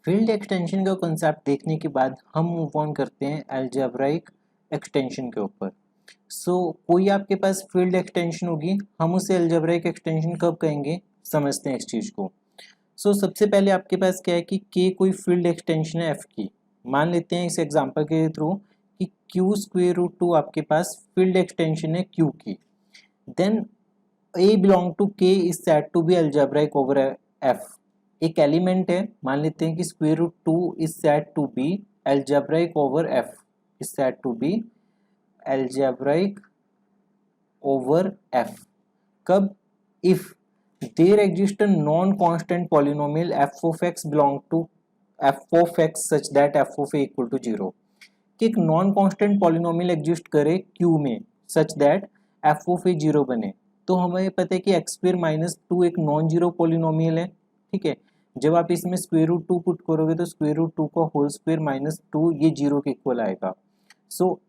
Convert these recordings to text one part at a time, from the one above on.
Field extension का concept देखने के बाद हम मूव ऑन करते हैं अलजेब्राइक एक्सटेंशन के ऊपर। कोई आपके पास फील्ड एक्सटेंशन होगी, हम उसे अलजेब्राइक एक्सटेंशन कब कहेंगे, समझते हैं इस चीज़ को। सबसे पहले आपके पास क्या है कि के कोई फील्ड एक्सटेंशन है एफ की। मान लेते हैं इस एग्जांपल के थ्रू कि क्यू स्क्वायर रूट 2 आपके पास फील्ड एक्सटेंशन है क्यू की। Then a belong to K is said to be algebraic over F. एक एलिमेंट है, मान लेते हैं कि square root 2 is said to be algebraic over F, is said to be algebraic over F. कब? If there exists a non-constant polynomial f of x belong to f of x such that f of a equal to 0। कि एक non constant polynomial exist करे Q में such that f of a 0 बने। तो हमें पता है कि x स्क्वायर माइनस 2 एक नॉन जीरो पॉलिनोमियल है, ठीक है। जब आप इसमें स्क्वायर रूट 2 पुट करोगे तो स्क्वायर रूट 2 का होल स्क्वायर माइनस 2 ये 0 के इक्वल आएगा।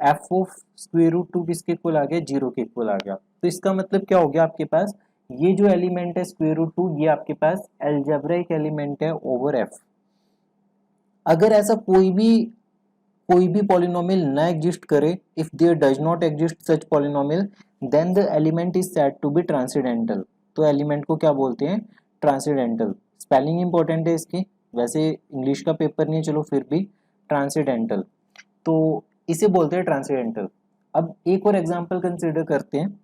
f ऑफ स्क्वायर रूट 2 किसके इक्वल आ गया? 0 के इक्वल आ गया। तो इसका मतलब क्या हो गया, आपके पास ये जो एलिमेंट है स्क्वायर रूट 2 ये आपके पास अलजेब्राइक एलिमेंट है ओवर एफ। अगर ऐसा कोई भी पॉलिनोमियल ना एग्जिस्ट करे, if there does not exist such polynomial, then the element is said to be transcendental. तो एलिमेंट को क्या बोलते हैं? ट्रांसेंडेंटल। स्पेलिंग इंपॉर्टेंट है इसकी, वैसे इंग्लिश का पेपर नहीं है, चलो फिर भी ट्रांसेंडेंटल, तो इसे बोलते हैं ट्रांसेंडेंटल। अब एक और एग्जांपल कंसीडर करते हैं।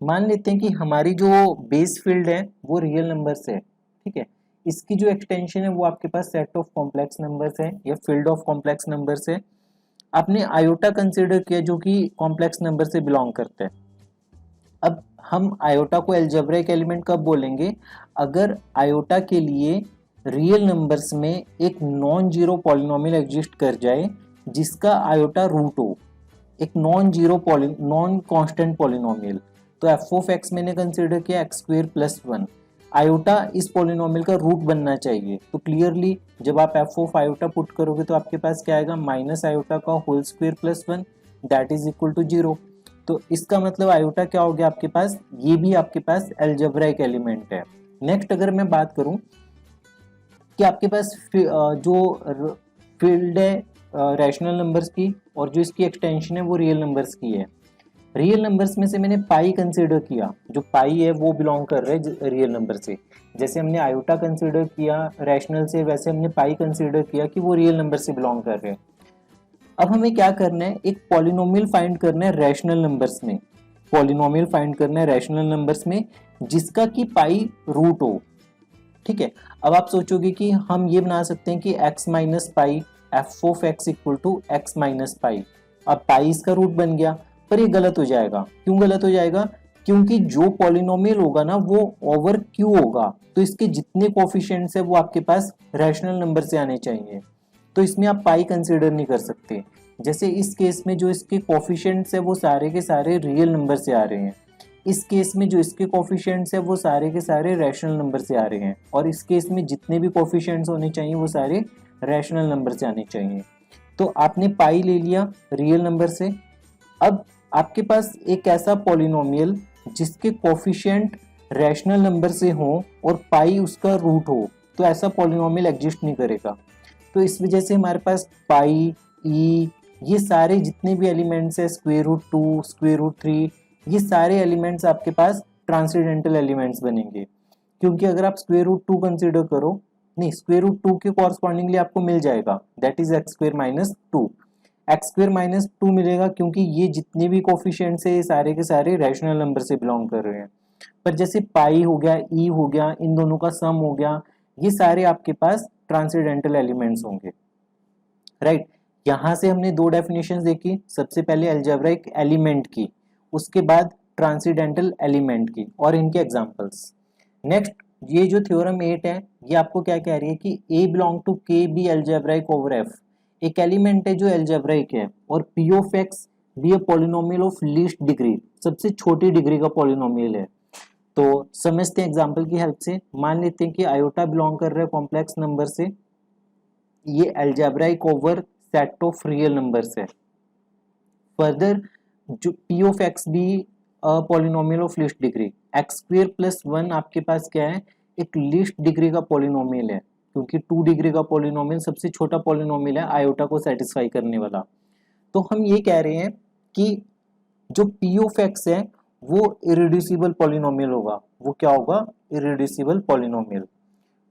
मान लेते हैं कि हमारी जो बेस फील्ड है वो रियल नंबर्स है, ठीक है। इसकी जो एक्सटेंशन है वो आपके पास सेट ऑफ कॉम्प्लेक्स नंबर्स है या फील्ड ऑफ कॉम्प्लेक्स नंबर्स है। आपने आयोटा कंसीडर किया जो कि कॉम्प्लेक्स नंबर से बिलोंग करता है। अब हम आयोटा को अलजेब्राइक एलिमेंट कब बोलेंगे? अगर आयोटा के लिए रियल नंबर्स में एक नॉन जीरो पॉलिनोमियल एग्जिस्ट कर जाए जिसका आयोटा रूट हो, एक नॉन कांस्टेंट पॉलिनोमियल। तो एफ ऑफ एक्स मैंने कंसीडर किया एक्स स्क्वायर प्लस 1, आयोटा इस पॉलिनोमियल का रूट बनना चाहिए। तो क्लियरली जब आप एफ ऑफ आयोटा पुट करोगे तो आपके पास क्या आएगा? माइनस आयोटा का whole square plus 1 that is equal to 0। तो इसका मतलब आयोटा क्या हो गया आपके पास? ये भी आपके पास अलजेब्राइक एलिमेंट है। नेक्स्ट अगर मैं बात करूं कि आपके पास जो फील्ड है रैशनल नंबर्स की और जो इसकी एक्सटेंशन है वो रियल नंबर्स की है। रियल नंबर्स में से मैंने पाई कंसीडर किया, जो पाई है वो बिलोंग कर रहा है रियल नंबर से। जैसे हमने आयोटा कंसीडर किया रैशनल से, वैसे हमने पाई कंसीडर किया कि वो रियल नंबर से बिलोंग कर रहे हैं। अब हमें क्या करना है? एक पॉलिनोमियल फाइंड करना है रैशनल नंबर्स में, पॉलिनोमियल फाइंड करना है रैशनल नंबर्स में जिसका कि पाई रूट हो, ठीक है। अब आप सोचोगे कि हम ये बना सकते हैं कि x minus pi F of x equal to x minus pi. अब पाई इसका रूट बन गया, पर ये गलत हो जाएगा। क्यों गलत हो जाएगा? क्योंकि जो पॉलिनोमियल होगा ना वो ओवर क्यू होगा, तो इसके जितने कोफिशिएंट्स है वो आपके पास रैशनल नंबर से आने चाहिए। तो इसमें आप पाई कंसीडर नहीं कर सकते। जैसे इस केस में जो इसके कोफिशिएंट्स है वो सारे के सारे रियल नंबर से आ रहे हैं, इस केस में जो इसके कोफिशिएंट्स है वो सारे के सारे रैशनल नंबर से आ रहे हैं, और इस केस में जितने भी कोफिशिएंट्स होने चाहिए वो सारे रैशनल नंबर से आने चाहिए। तो आपने पाई ले लिया रियल नंबर से। अब आपके पास एक ऐसा पॉलिनोमियल जिसके कोफिशिएंट रैशनल नंबर से हो और पाई उसका रूट हो, तो ऐसा पॉलिनोमियल एग्जिस्ट नहीं करेगा। तो इस वजह से हमारे पास पाई, ई, ये सारे जितने भी एलिमेंट्स है, स्क्वायर रूट 2, स्क्वायर रूट 3, ये सारे एलिमेंट्स आपके पास ट्रांसेंडेंटल एलिमेंट्स बनेंगे। क्योंकि अगर आप स्क्वायर रूट 2 कंसीडर करो, नहीं, स्क्वायर रूट 2 के कॉरस्पॉन्डिंगली आपको मिल जाएगा that is x square minus 2। X square minus 2 मिलेगा क्योंकि ये जितने भी कोफिशिएंट्स है ये सारे के सारे रैशनल नंबर से बिलोंग कर रहे हैं। पर जैसे पाई हो गया, ई हो गया, इन दोनों का सम हो गया, ये सारे आपके पास ट्रांसेंडेंटल एलिमेंट्स होंगे, राइट। यहां से हमने दो डेफिनेशंस देखी, सबसे पहले अलजेब्राइक एलिमेंट की, उसके बाद ट्रांसेंडेंटल एलिमेंट की और इनके एग्जांपल्स। नेक्स्ट ये जो थ्योरम 8 है ये आपको क्या कह रही है कि A बिलोंग टू के बी अलजेब्राइक ओवर F। एक एलिमेंट है जो अलजेब्राइक है और P of X be a polynomial of least degree, सबसे छोटी डिग्री का पॉलिनोमियल है। तो समझते हैं एग्जांपल की हेल्प से। मान लेते हैं कि आयोटा बिलोंग कर रहा है कॉम्प्लेक्स नंबर से, ये algebraic over set of real numbers है। फर्दर जो P ऑफ X भी polynomial of least degree, x square plus 1 आपके पास क्या है? एक लीस्ट डिग्री का पॉलिनोमियल है, क्योंकि 2 डिग्री का पॉलिनोमियल सबसे छोटा पॉलिनोमियल है आयोटा को सेटिस्फाई करने वाला। तो हम ये कह रहे हैं कि जो पी ऑफ एक्स है वो इरेड्यूसिबल पॉलिनोमियल होगा। वो क्या होगा? Irreducible polynomial.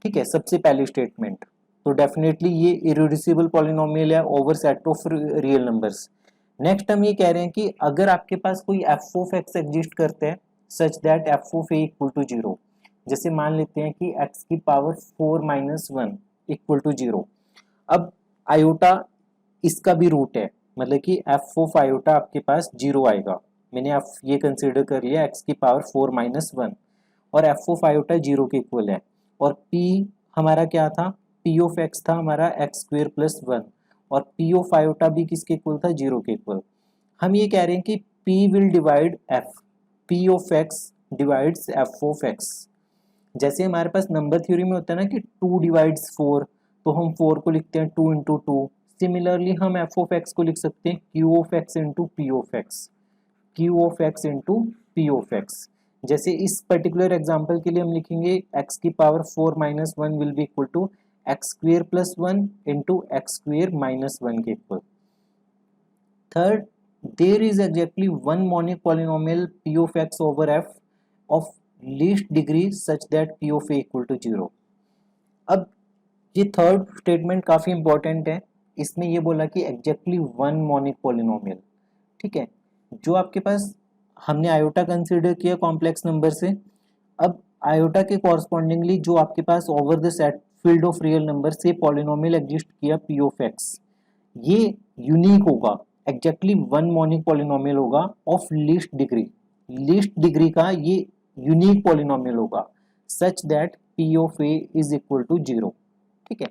ठीक है, सबसे पहली स्टेटमेंट। तो डेफिनेटली ये इरेड्यूसिबल पॉलिनोमियल है over set of real numbers. Next हम ये कह रहे हैं कि अगर आपके पास कोई एफ ऑफ एक्स एग्जिस्ट करते हैं such that F of a equal to 0, जैसे मान लेते हैं कि x की पावर 4 माइनस 1 इक्वल टू 0। अब आयोटा इसका भी रूट है, मतलब कि एफ ऑफ आयोटा आपके पास 0 आएगा। मैंने आप ये कंसिडर कर लिया x की पावर 4 माइनस 1 और एफ ऑफ आयोटा 0 के इक्वल है। और p हमारा क्या था? p ऑफ x था हमारा एक्स स्क्वेयर प्लस 1 और p ऑफ आयोटा भी किसके इक्वल था? 0 के इक्वल। हम ये कह रहे हैं कि p will divide f, p of x divides f of x। जैसे हमारे पास नंबर थ्योरी में होता है ना कि 2 डिवाइड्स 4, तो हम 4 को लिखते हैं 2 इंटू 2। सिमिलरली हम f ऑफ x को लिख सकते हैं q of x into p of x, q of x into p of x। जैसे इस पर्टिकुलर एग्जाम्पल के लिए हम लिखेंगे x की power 4 minus 1 will be equal to x square plus 1 into x square minus 1 के equal. Third, there is exactly one monic polynomial p of x over f of least degree such that p of a equal to 0। अब ये third statement काफी important है। इसमें ये बोला कि exactly one monic polynomial. ठीक है, जो आपके पास हमने आयोटा कंसिडर किया कॉम्प्लेक्स नंबर से। अब आयोटा के कॉरस्पॉन्डिंगली जो आपके पास over the set field of real number से पॉलिनोमियल एग्जिस्ट किया p ऑफ x, ये यूनिक होगा, एग्जैक्टली वन मोनिक पॉलिनोमियल होगा of least degree. Least degree का ये यूनिक पॉलिनोमियल होगा such that p of a is equal to 0। ठीक है,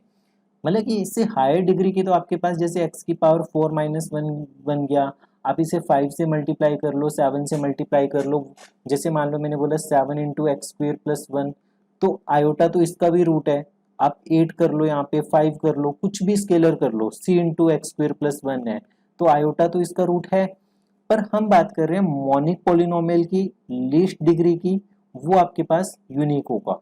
मतलब कि इससे हायर डिग्री की तो आपके पास जैसे x की पावर 4 माइनस 1 बन गया, आप इसे 5 से मल्टीप्लाई कर लो, 7 से मल्टीप्लाई कर लो। जैसे मान लो मैंने बोला 7 इंटू एक्स स्क्वेयर प्लस 1, तो आयोटा तो इसका भी रूट है, आप 8 कर लो, यहाँ पे 5 कर लो, कुछ भी स्केलर कर लो, c into x square plus 1 है तो आयोटा तो इसका रूट है। पर हम बात कर रहे हैं मोनिक पॉलिनोमियल की लीस्ट डिग्री की, वो आपके पास यूनिक होगा।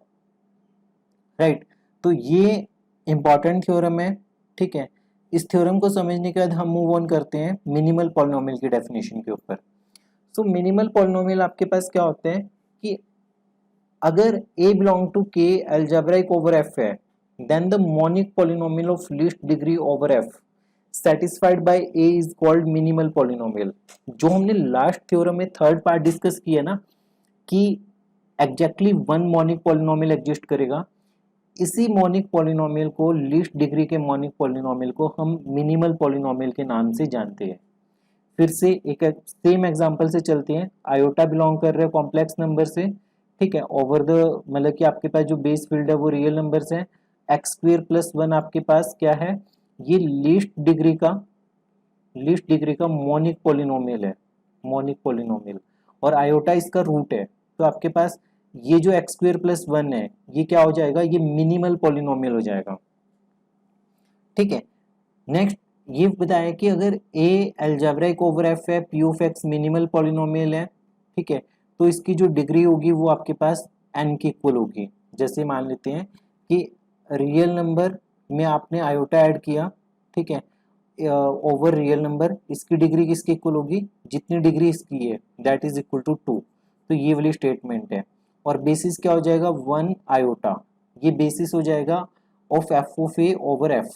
राइट, तो ये इंपॉर्टेंट थ्योरम है। ठीक है, इस थ्योरम को समझने के बाद हम मूव ऑन करते हैं मिनिमल पॉलिनोमियल की डेफिनेशन के ऊपर। सो मिनिमल पॉलिनोमियल आपके पास क्या होते हैं कि अगर a belong to k algebraic over f है, then the monic polynomial of least degree over f satisfied by a is called minimal polynomial. जो हमने लास्ट थ्योरम में थर्ड पार्ट डिस्कस किया ना कि exactly one monic polynomial exist करेगा, इसी monic polynomial को, लीस्ट डिग्री के मोनिक पॉलिनोमियल को हम मिनिमल पॉलिनोमियल के नाम से जानते हैं। फिर से एक सेम एग्जांपल से चलते हैं। आयोटा बिलोंग कर रहे हैं कॉम्प्लेक्स नंबर से। ठीक है, ओवर द मतलब कि आपके पास जो बेस फील्ड है वो रियल नंबर्स है। एक्स स्क्वेयर प्लस 1 आपके पास क्या है? ये लीस्ट डिग्री का मोनिक पॉलिनोमियल है, मोनिक पॉलिनोमियल, और आयोटा इसका रूट है। तो आपके पास ये जो एक्स स्क्वेयर प्लस 1 है ये क्या हो जाएगा? ये मिनिमल पॉलिनोमियल हो जाएगा। ठीक है, नेक्स्ट ये बताया कि अगर a अलजेब्राइक ओवर f है, p of x minimal polynomial है। ठीक है, तो इसकी जो डिग्री होगी वो आपके पास n की इक्वल होगी। जैसे मान लेते हैं कि रियल नंबर में आपने आयोटा ऐड किया, ठीक है, ओवर रियल नंबर, इसकी डिग्री किसकी इक्वल होगी? जितनी डिग्री इसकी है दैट इज इक्वल टू 2। तो ये वाली स्टेटमेंट है। और बेसिस क्या हो जाएगा? 1 आयोटा, ये बेसिस हो जाएगा of F of a over F.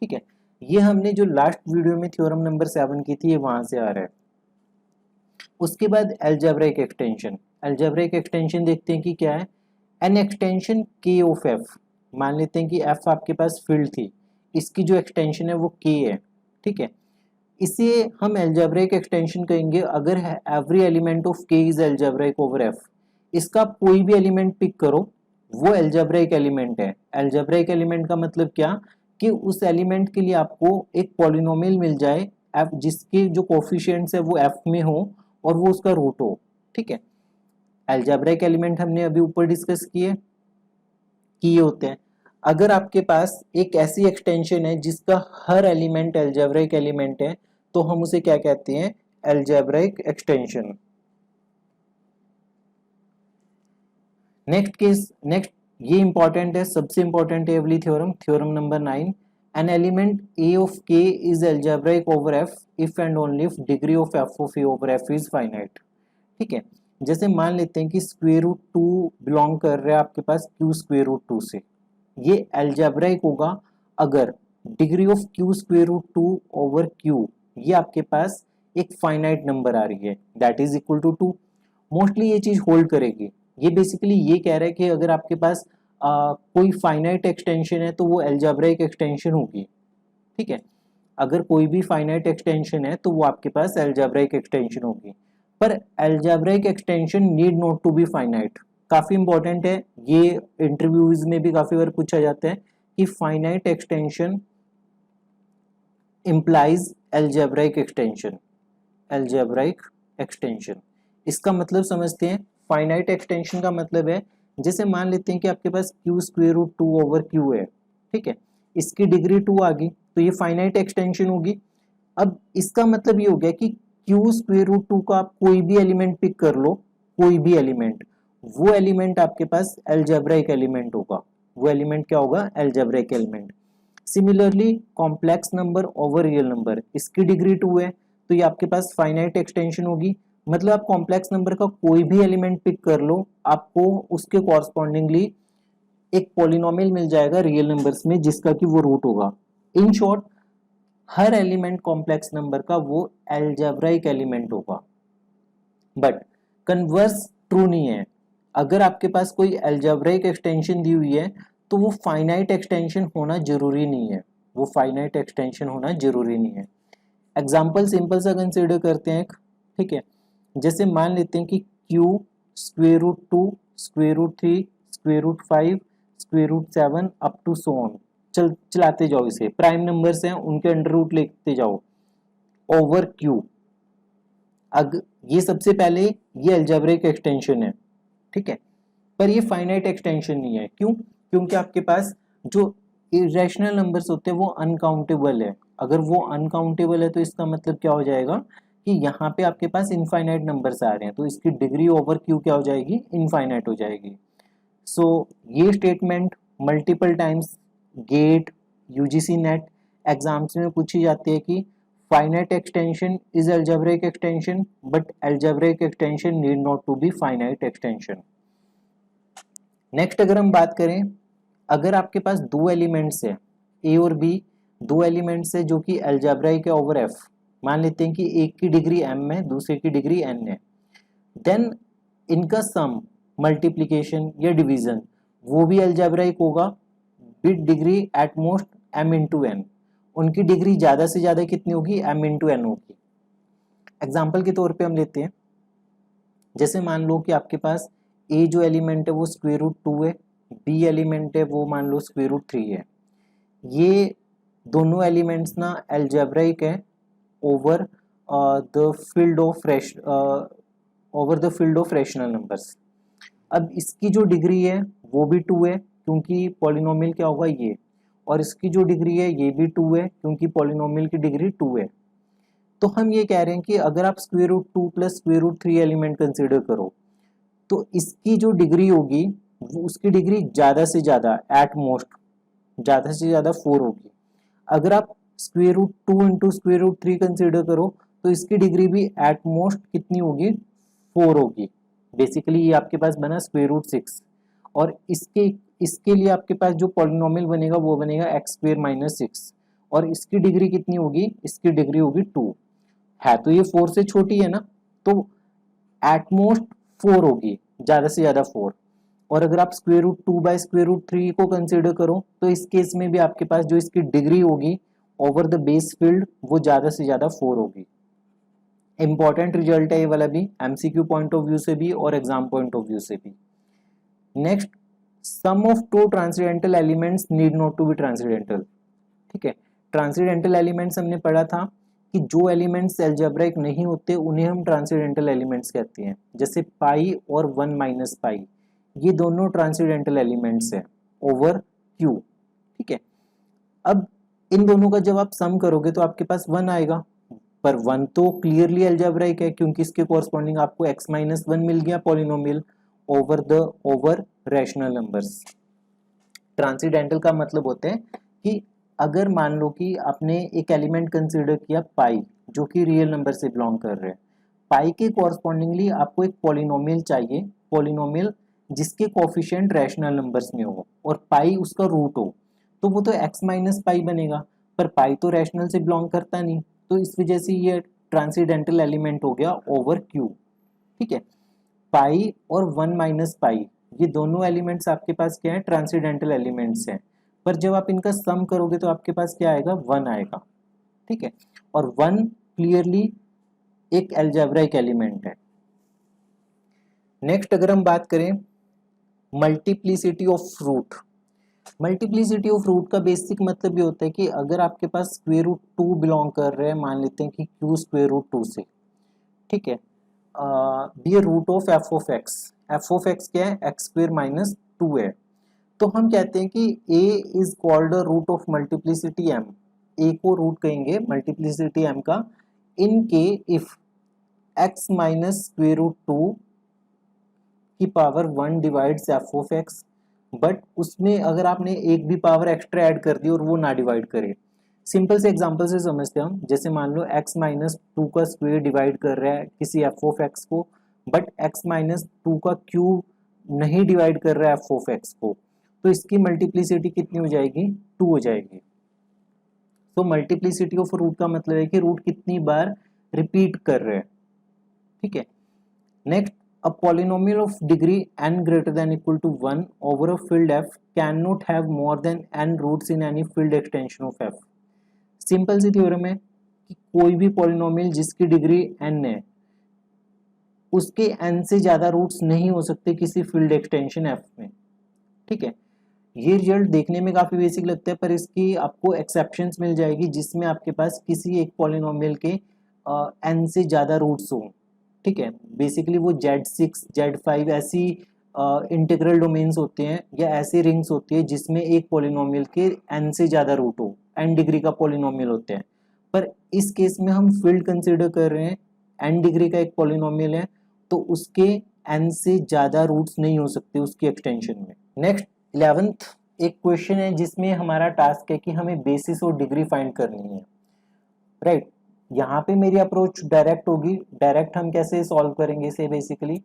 ठीक है, ये हमने जो लास्ट वीडियो में थ्योरम नंबर 7 की थी ये वहां से आ रहा है। उसके बाद अलजेब्राइक एक्सटेंशन। अलजेब्राइक एक्सटेंशन देखते हैं कि क्या है। एन एक्सटेंशन के ऑफ एफ, मान लेते हैं कि एफ आपके पास फील्ड थी, इसकी जो एक्सटेंशन है वो के है। ठीक है, इसे हम अलजेब्राइक एक्सटेंशन कहेंगे अगर every element of K is algebraic over F. इसका कोई भी एलिमेंट पिक करो वो अलजेब्राइक एलिमेंट है। अलजेब्राइक एलिमेंट का मतलब क्या कि उस एलिमेंट के लिए आपको एक पॉलिनोमियल मिल जाए एफ जिसके जो कोफिशिएंट्स है वो एफ में हो और वो उसका रूट हो। ठीक है, अलजेब्राइक एलिमेंट हमने अभी ऊपर डिस्कस किए कि ये होते हैं। अगर आपके पास एक ऐसी एक्सटेंशन है जिसका हर एलिमेंट अलजेब्राइक एलिमेंट है तो हम उसे क्या कहते हैं? Algebraic extension. नेक्स्ट ये इंपॉर्टेंट है, सबसे इंपॉर्टेंट है एवली theorem, theorem number 9। An element a of K is algebraic over F if and only if degree of F of a over F is finite. ठीक है, जैसे मान लेते हैं कि स्क्वायर रूट 2 बिलोंग कर रहा है आपके पास क्यू स्क्वायर रूट 2 से, ये एल्जेब्राइक होगा अगर degree of Q square root 2 over Q ये आपके पास एक फाइनाइट नंबर आ रही है that is equal to 2। Mostly ये चीज होल्ड करेगी। ये बेसिकली ये कह रहा है कि अगर आपके पास कोई फाइनाइट एक्सटेंशन है तो वो एल्जेब्राइक एक्सटेंशन होगी। ठीक है, अगर कोई भी फाइनाइट एक्सटेंशन है तो वो आपके पास एल्जेब्राइक एक्सटेंशन होगी। पर algebraic extension need not to be finite, काफी इंपॉर्टेंट है, ये इंटरव्यूज में भी काफी बार पूछा जाता है कि finite extension implies algebraic extension, algebraic extension। इसका मतलब समझते हैं, फाइनाइट एक्सटेंशन का मतलब है जैसे मान लेते हैं कि आपके पास Q square root 2 over Q है। ठीक है, इसकी डिग्री 2 आ गई तो ये फाइनाइट एक्सटेंशन होगी। अब इसका मतलब ये हो गया कि क्यू स्क्वायर रूट 2 का आप कोई भी एलिमेंट पिक कर लो, कोई भी एलिमेंट, वो एलिमेंट आपके पास एल्जेब्राइक एलिमेंट होगा। वो एलिमेंट क्या होगा? Algebraic element. Similarly complex number over real number, इसकी डिग्री 2 है तो ये आपके पास फाइनाइट एक्सटेंशन होगी। मतलब आप कॉम्प्लेक्स नंबर का कोई भी एलिमेंट पिक कर लो, आपको उसके कॉरस्पॉन्डिंगली एक पॉलिनोमियल मिल जाएगा रियल नंबर्स में जिसका कि वो रूट होगा। In short her element complex number का वो एल्जेब्राइक एलिमेंट होगा। बट कन्वर्स ट्रू नहीं है। अगर आपके पास कोई एल्जेब्राइक एक्सटेंशन दी हुई है तो वो फाइनाइट एक्सटेंशन होना जरूरी नहीं है, वो फाइनाइट एक्सटेंशन होना जरूरी नहीं है। एग्जाम्पल सिंपल सा कंसिडर करते हैं। ठीक है, जैसे मान लेते हैं कि Q square root 2 square root 3 square root 5 square root 7 up to so on, चलाते जाओ, इसे प्राइम नंबर्स हैं उनके अंडर रूट लेते जाओ ओवर क्यू। अगर ये सबसे पहले ये अलजेब्रिक एक्सटेंशन है। ठीक है, पर ये फाइनाइट एक्सटेंशन नहीं है। क्यों? क्योंकि आपके पास जो इरेशनल नंबर्स होते हैं वो अनकाउंटेबल है। अगर वो अनकाउंटेबल है तो इसका मतलब क्या हो जाएगा कि यहाँ पे आपके पास इनफाइनाइट नंबर्स आ रहे हैं तो इसकी डिग्री ओवर क्यू क्या हो जाएगी? इनफाइनाइट हो जाएगी। सो ये statement multiple times GATE UGC NET exams में पूछी जाती है कि finite extension is algebraic extension but algebraic extension need not to be finite extension. Next अगर हम बात करें, अगर आपके पास दो एलिमेंट्स है ए और बी, दो एलिमेंट्स है जो कि अलजेब्रिक है ओवर एफ, मान लेते हैं कि एक की डिग्री एम है दूसरे की डिग्री एन है, देन इनका सम मल्टीप्लिकेशन या डिवीजन वो भी अलजेब्रिक होगा with degree at most m into n. उनकी डिग्री ज्यादा से ज्यादा कितनी होगी? m इंटू एन होगी। एग्जाम्पल के तौर पे हम लेते हैं, जैसे मान लो कि आपके पास a जो एलिमेंट है वो स्क्वायर रूट 2 है, b एलिमेंट है वो मान लो स्क्वायर रूट 3 है। ये दोनों एलिमेंट्स ना अलजेब्रिक है over the field of rational numbers. अब इसकी जो डिग्री है वो भी 2 है क्योंकि पॉलिनोमियल क्या होगा? ये, और इसकी जो डिग्री है ये भी 2 है क्योंकि पॉलिनोमियल की डिग्री 2 है। तो हम ये कह रहे हैं कि अगर आप square root 2 plus square root 3 element consider करो तो इसकी जो डिग्री होगी वो उसकी डिग्री ज्यादा से ज्यादा एट मोस्ट ज्यादा से ज्यादा 4 होगी। अगर आप square root 2 into square root 3 consider करो तो इसकी डिग्री भी एट मोस्ट कितनी होगी? 4 होगी। बेसिकली ये आपके पास बना स्क्वायर रूट 6, और इसके लिए आपके पास जो पॉलिनोमियल बनेगा वो बनेगा एक्स स्क्वायर माइनस 6, और इसकी डिग्री कितनी होगी? इसकी डिग्री होगी 2 है, तो ये 4 से छोटी है ना, तो एट मोस्ट 4 होगी, ज्यादा से ज्यादा 4। और अगर आप square root 2 by square root 3 को कंसिडर करो तो इस केस में भी आपके पास जो इसकी डिग्री होगी ओवर द बेस फील्ड वो ज्यादा से ज्यादा 4 होगी। इंपॉर्टेंट रिजल्ट है ये वाला भी, एमसीक्यू पॉइंट ऑफ व्यू से भी और एग्जाम पॉइंट ऑफ व्यू से भी। Next, sum of two transcendental elements need not to be transcendental. ठीक है, ट्रांसीडेंटल एलिमेंट्स हमने पढ़ा था कि जो एलिमेंट्स अलजेब्रिक नहीं होते उन्हें हम ट्रांसीडेंटल एलिमेंट्स कहते हैं, जैसे पाई और 1 माइनस पाई, ये दोनों ट्रांसीडेंटल एलिमेंट्स है ओवर क्यू। ठीक है, अब इन दोनों का जब आप सम करोगे तो आपके पास 1 आएगा, पर 1 तो क्लियरली अलजेब्रिक है क्योंकि इसके कॉरस्पॉन्डिंग आपको x माइनस 1 मिल गया polynomial over rational numbers. Transcendental का मतलब होता है कि अगर मान लो कि आपने एक एलिमेंट कंसिडर किया पाई, जो कि रियल नंबर से बिलोंग कर रहे हैं, पाई के कॉरस्पॉन्डिंगली आपको एक पॉलिनोमियल चाहिए, पॉलिनोमियल जिसके कोफिशिएंट रैशनल नंबर्स में हो और पाई उसका रूट हो, तो वो तो x माइनस पाई बनेगा, पर पाई तो रैशनल से बिलोंग करता नहीं, तो इस वजह से ये ट्रांसीडेंटल एलिमेंट हो गया ओवर क्यू। ठीक है, पाई और 1 माइनस पाई ये दोनों एलिमेंट्स आपके पास क्या है, ट्रांसीडेंटल एलिमेंट्स हैं, पर जब आप इनका सम करोगे तो आपके पास क्या आएगा, 1 आएगा। ठीक है, और 1 क्लियरली एक अलजेब्राइक एलिमेंट है। नेक्स्ट अगर हम बात करें multiplicity of root, multiplicity of root का बेसिक मतलब ये होता है कि अगर आपके पास स्क्वायर रूट 2 बिलोंग कर रहे हैं, मान लेते हैं कि क्यू स्क्वायर रूट 2 से, ठीक है, b root of F of x क्या है, एक्स स्क्वायर माइनस 2 है, तो हम कहते हैं कि a is called root of multiplicity m, a को रूट कहेंगे मल्टीप्लिसिटी एम का, in K if x minus square root 2 की power 1 divides f of x, but उसमें अगर आपने एक भी पावर एक्स्ट्रा ऐड कर दी और वो ना डिवाइड करे। सिंपल से एग्जांपल से समझते हैं हम, जैसे मान लो x माइनस 2 का स्क्वायर डिवाइड कर रहा है किसी एफ ऑफ एक्स को, बट x माइनस 2 का क्यूब नहीं डिवाइड कर रहा है एफ ऑफ एक्स को, तो इसकी मल्टीप्लिसिटी कितनी हो जाएगी, 2 हो जाएगी। तो मल्टीप्लिसिटी ऑफ रूट का मतलब है कि रूट कितनी बार रिपीट कर रहे हैं। ठीक है, next, a polynomial of degree n greater than equal to 1 over a field f cannot have more than n roots in any field extension of f। Simple सी थ्योरम है कि कोई भी पॉलिनोमियल जिसकी डिग्री n है उसके n से ज्यादा रूट्स नहीं हो सकते किसी फील्ड एक्सटेंशन f में। ठीक है, ये रिजल्ट देखने में काफी बेसिक लगता है, पर इसकी आपको एक्सेप्शंस मिल जाएगी जिसमें आपके पास किसी एक पॉलिनोमियल के n से ज्यादा रूट्स हों। ठीक है, बेसिकली वो Z6 Z5 ऐसी इंटीग्रल डोमेन्स होते हैं या ऐसी रिंग्स होती है जिसमें एक पॉलिनोमियल के n से ज़्यादा रूट हो, n डिग्री का पॉलिनोमियल होते हैं, पर इस केस में हम फील्ड कंसिडर कर रहे हैं, n डिग्री का एक पॉलिनोमियल है, तो उसके n से ज़्यादा रूट्स नहीं हो सकते उसकी एक्सटेंशन में। नेक्स्ट 11th एक क्वेश्चन है जिसमें हमारा टास्क है कि हमें बेसिस और डिग्री फाइंड करनी है, राइट। यहाँ पे मेरी अप्रोच डायरेक्ट होगी, डायरेक्ट हम कैसे सॉल्व करेंगे इसे, बेसिकली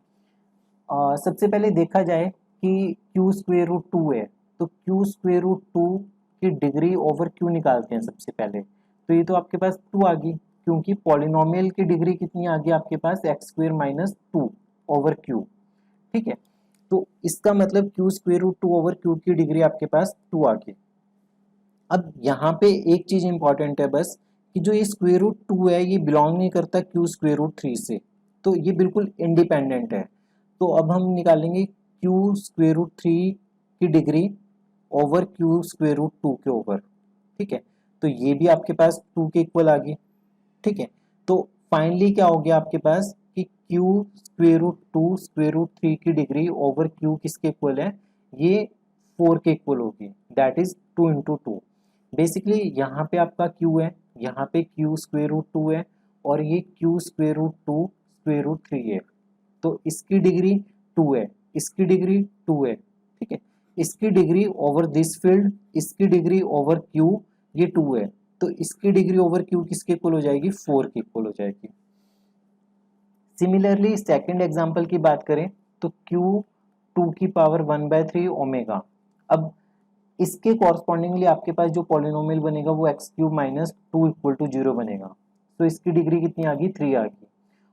सबसे पहले देखा जाए कि क्यू स्क्वेयर रूट 2 है, तो क्यू स्क्वेयर रूट 2 की डिग्री ओवर क्यू निकालते हैं सबसे पहले, तो ये तो आपके पास 2 आ गई, क्योंकि पॉलिनोमियल की डिग्री कितनी आ गई आपके पास, x square minus 2 over Q. ठीक है, तो इसका मतलब Q square root 2 over Q की डिग्री आपके पास 2 आ गई। अब यहाँ पे एक चीज इंपॉर्टेंट है बस, कि जो ये स्क्वायर रूट 2 है ये बिलोंग नहीं करता क्यू स्क्वायर रूट 3 से, तो ये बिल्कुल इंडिपेंडेंट है। तो अब हम निकालेंगे क्यू स्क्वायर रूट 3 की degree over Q square root 2 के ऊपर। ठीक है, तो ये भी आपके पास 2 के इक्वल आ गई। ठीक है, तो फाइनली क्या हो गया आपके पास कि Q square root 2 square root 3 की डिग्री ओवर क्यू किसके इक्वल है, ये 4 के इक्वल होगी, दैट इज 2 इंटू 2। बेसिकली यहाँ पे आपका q है, यहाँ पे q स्क्वायर रूट 2 है, और ये q square root 2 square root 3 है, तो इसकी डिग्री 2 है, इसकी डिग्री 2 है। ठीक है, इसकी डिग्री ओवर दिस फील्ड, इसकी डिग्री ओवर q ये 2 है, तो इसकी डिग्री ओवर q किसके इक्वल हो जाएगी, 4 के इक्वल हो जाएगी। सिमिलरली सेकेंड एग्जाम्पल की बात करें तो q2 की पावर 1/3 ओमेगा, अब इसके कॉरस्पॉन्डिंगली आपके पास जो पॉलिनोमियल बनेगा वो x cube minus 2 equal to 0 बनेगा, तो इसकी डिग्री कितनी आ गई, 3 आ गई।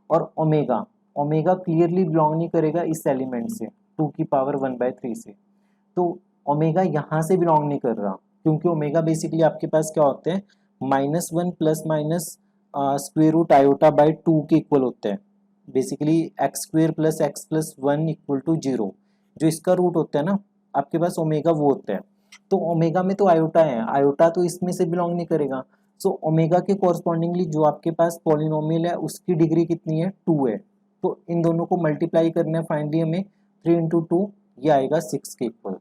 और ओमेगा, ओमेगा क्लियरली बिलोंग नहीं करेगा इस एलिमेंट से 2 की पावर 1/3 से, तो ओमेगा यहाँ से बिलोंग नहीं कर रहा, क्योंकि ओमेगा बेसिकली आपके पास क्या होते हैं, -1 plus minus square root iota by 2 के इक्वल होते हैं, basically x square plus x plus 1 equal to 0, जो इसका रूट होता है ना आपके पास ओमेगा वो होता है। तो ओमेगा में तो आयोटा है, आयोटा तो इसमें से बिलोंग नहीं करेगा, सो ओमेगा के कॉरस्पॉन्डिंगली जो आपके पास पॉलिनोमियल है उसकी डिग्री कितनी है, 2 है, तो इन दोनों को मल्टीप्लाई करना है, फाइनली हमें 3 इंटू 2 ये आएगा 6 के इक्वल।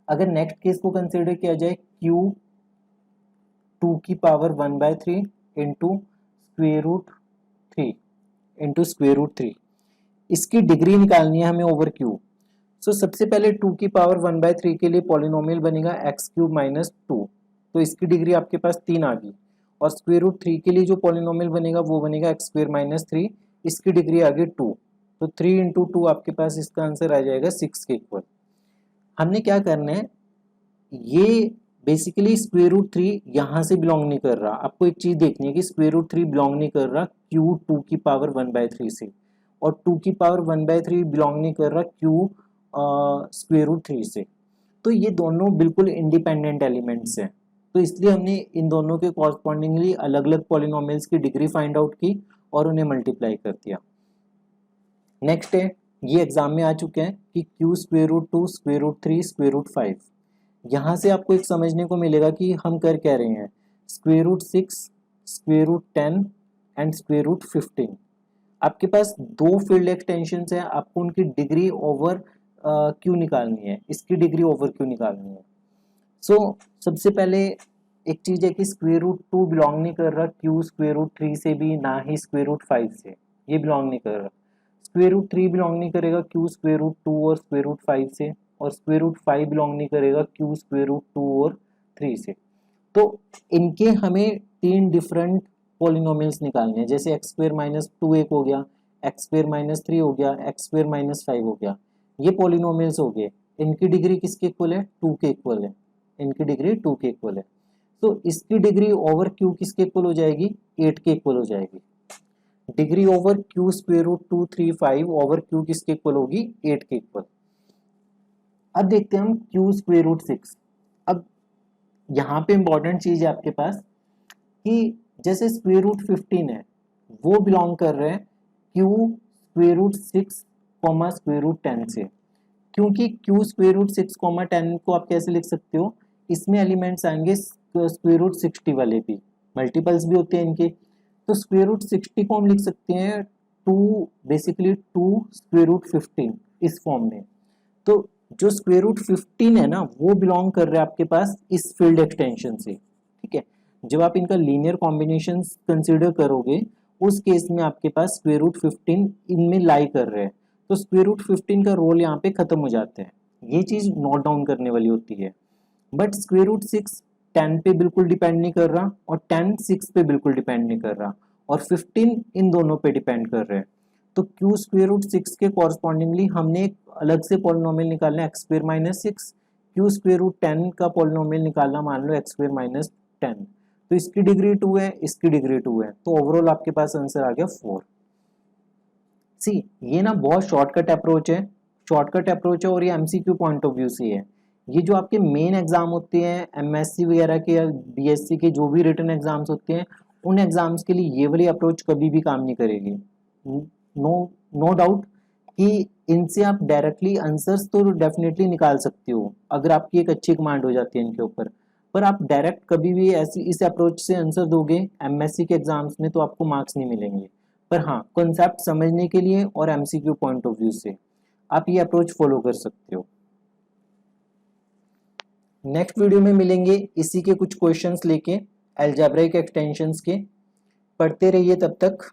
अगर नेक्स्ट केस को कंसिडर किया जाए क्यू 2 की power 1/3 into square root 3 into square root 3, इसकी डिग्री निकालनी है हमें ओवर क्यू, सो सबसे पहले 2 की पावर 1/3 के लिए पॉलिनोमियल बनेगा x³ माइनस 2, तो इसकी डिग्री आपके पास 3 आ गई। और स्क्वायर रूट 3 के लिए जो पॉलिनोमियल बनेगा वो बनेगा x² माइनस 3, इसकी डिग्री आ गई 2, तो 3 इंटू 2 आपके पास इसका आंसर आ जाएगा 6 के इक्वल। हमने क्या करना है, ये बेसिकली स्क्वायर रूट 3 यहाँ से बिलोंग नहीं कर रहा। आपको एक चीज देखनी है कि स्क्वायर रूट 3 बिलोंग नहीं कर रहा क्यू 2 की पावर 1/3 से, और 2 की पावर 1/3 बिलोंग नहीं कर रहा क्यू स्क्वायर रूट 3 से। तो ये दोनों बिल्कुल इंडिपेंडेंट एलिमेंट्स हैं, तो इसलिए हमने इन दोनों के कॉरस्पॉन्डिंगली अलग अलग पॉलिनोमियल्स की डिग्री फाइंड आउट की और उन्हें मल्टीप्लाई कर दिया। नेक्स्ट है, ये एग्जाम में आ चुके हैं कि Q square root 2 square root 3 square root 5। यहाँ से आपको एक समझने को मिलेगा कि हम कर क्या रहे हैं। Square root 6 square root 10 and square root 15, आपके पास दो फील्ड एक्सटेंशंस हैं, आपको उनकी डिग्री ओवर क्यू निकालनी है, इसकी डिग्री ओवर क्यू निकालनी है। सो सबसे पहले एक चीज है कि स्क्वायर रूट 2 बिलोंग नहीं कर रहा क्यू स्क्वायर रूट 3 से भी, ना ही स्क्वायर रूट 5 से, ये बिलोंग नहीं कर रहा। स्क्वायर रूट 3 बिलोंग नहीं करेगा क्यू स्क्वायर रूट 2 और स्क्वायर रूट 5 से, और स्क्वायर रूट 5 बिलोंग नहीं करेगा क्यू स्क्वायर रूट 2 और 3 से। तो इनके हमें तीन डिफरेंट पॉलिनोमियल्स निकालने हैं, जैसे एक्स स्क्वायर माइनस 2 एक हो गया, एक्स स्क्वायर माइनस 3 हो गया, एक्स स्क्वायर माइनस 5 हो गया। ये पॉलिनोमियल्स हो गए, इनकी डिग्री किसके इक्वल है, 2 के इक्वल है, इनकी डिग्री 2 के इक्वल है। तो इसकी डिग्री ओवर क्यू किसके इक्वल हो जाएगी, 8 के इक्वल हो जाएगी। Degree over Q square root 2 3 5 over Q किसके इक्वल होगी, 8 के इक्वल। अब देखते हैं हम क्यू स्क्वायर रूट 6। अब यहाँ पे इंपॉर्टेंट चीज है आपके पास कि जैसे स्क्वायर रूट 15 है वो बिलोंग कर रहे हैं Q square root 6 comma square root 10 से, क्योंकि क्यू स्क्वायर रूट 6 कॉमा 10 को आप कैसे लिख सकते हो, इसमें एलिमेंट्स आएंगे स्क्वायर रूट 60 वाले भी, मल्टीपल्स भी होते हैं इनके। तो स्क्वायर रूट 60 को हम लिख सकते हैं 2 बेसिकली 2 स्क्वायर रूट 15 इस फॉर्म में। तो जो स्क्वायर रूट 15 है ना वो बिलोंग कर रहा है आपके पास इस फील्ड एक्सटेंशन से, ठीक है। जब आप इनका लीनियर कॉम्बिनेशन कंसिडर करोगे उस केस में आपके पास स्क्वायर रूट 15 इनमें लाई कर रहे हैं, तो स्क्वायर रूट 15 का रोल यहाँ पे खत्म हो जाता है। ये चीज नोट डाउन करने वाली होती है। बट स्क्वायर रूट 6 10 पे बिल्कुल डिपेंड नहीं कर रहा, और 10 6 पे बिल्कुल डिपेंड नहीं कर रहा, और 15 इन दोनों पे डिपेंड कर रहे हैं। तो क्यू स्क्वायर रूट 6 के कॉरस्पॉन्डिंगली हमने एक अलग से पॉलिनोमियल निकालना है x square minus 6, Q square root 10 का पॉलिनोमियल निकालना मान लो एक्स स्क्वायर माइनस 10, तो इसकी डिग्री 2 है, इसकी डिग्री 2 है, तो ओवरऑल आपके पास आंसर आ गया 4। सी ये ना बहुत शॉर्टकट अप्रोच है, शॉर्टकट अप्रोच है, और ये एमसीक्यू पॉइंट ऑफ व्यू से है। ये जो आपके मेन एग्जाम होते हैं एमएससी वगैरह के या बीएससी के जो भी रिटन एग्जाम्स होते हैं, उन एग्जाम्स के लिए ये वाली अप्रोच कभी भी काम नहीं करेगी। नो डाउट कि इनसे आप डायरेक्टली आंसर्स तो डेफिनेटली निकाल सकते हो अगर आपकी एक अच्छी कमांड हो जाती है इनके ऊपर, पर आप डायरेक्ट कभी भी ऐसी इस अप्रोच से आंसर दोगे एमएससी के एग्जाम्स में तो आपको मार्क्स नहीं मिलेंगे। पर हाँ, कॉन्सेप्ट समझने के लिए और एमसीक्यू पॉइंट ऑफ व्यू से आप ये अप्रोच फॉलो कर सकते हो। नेक्स्ट वीडियो में मिलेंगे इसी के कुछ क्वेश्चंस लेके अलजेब्रिक एक्सटेंशंस के। पढ़ते रहिए, तब तक